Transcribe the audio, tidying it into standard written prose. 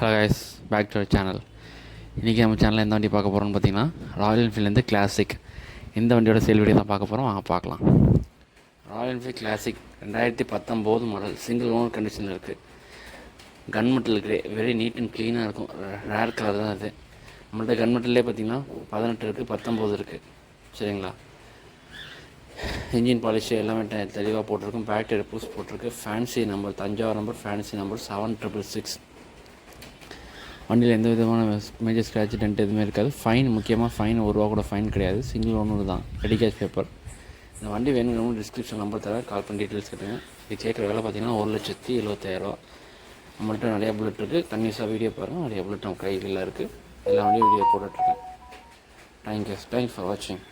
Hello guys, back to our channel. இன்றைக்கி நம்ம சேனலில் எந்த வண்டி பார்க்க போகிறோம்னு பார்த்தீங்கன்னா, ராயல் என்ஃபீல்ட்லேருந்து கிளாசிக் இந்த வண்டியோட சேல் வீடியோ தான் பார்க்க போகிறோம். வாங்க பார்க்கலாம். Royal Enfield Classic 2019 model, single owner கண்டிஷனில் இருக்குது. Gun metal grey, very neat and க்ளீனாக இருக்கும். ரேர் கலர் தான் அது. நம்மள்ட்ட கன் மெட்டல்லே பார்த்தீங்கன்னா 18 இருக்குது, 19 இருக்குது. சரிங்களா? இன்ஜின் பாலிஷ் எல்லாமே தெளிவாக போட்டிருக்கும். பேக் டயர் பூஸ் போட்டிருக்கு. Fancy number, Thanjavur number, fancy number 7666. வண்டியில் எந்த விதமான மேஜர் ஸ்க்ராட்ச் டென்ட் எதுவுமே இருக்காது. ஃபைன், முக்கியமாக ஃபைன் ₹1 கூட ஃபைன் கிடையாது. சிங்கிள் ஓனர் தான், ரெடி கேஷ் பேப்பர். இந்த வண்டி வேணுங்கிறவங்க டிஸ்கிரிப்ஷன் நம்பர் தர, கால் பண்ணி டீட்டெயில்ஸ் கேட்டுங்க. இது கேட்குற வேலை பார்த்தீங்கன்னா 1,75,000. நம்மள்கிட்ட நிறையா புல்லட் இருக்குது. கன்யூஸாக வீடியோ பாருங்கள். நிறைய புல்லட் நம்ம கையில் இருக்குது. எல்லா வண்டியும் வீடியோ போட்டுட்ருக்கேன். தேங்க்யூ ஃபார் வாட்சிங்.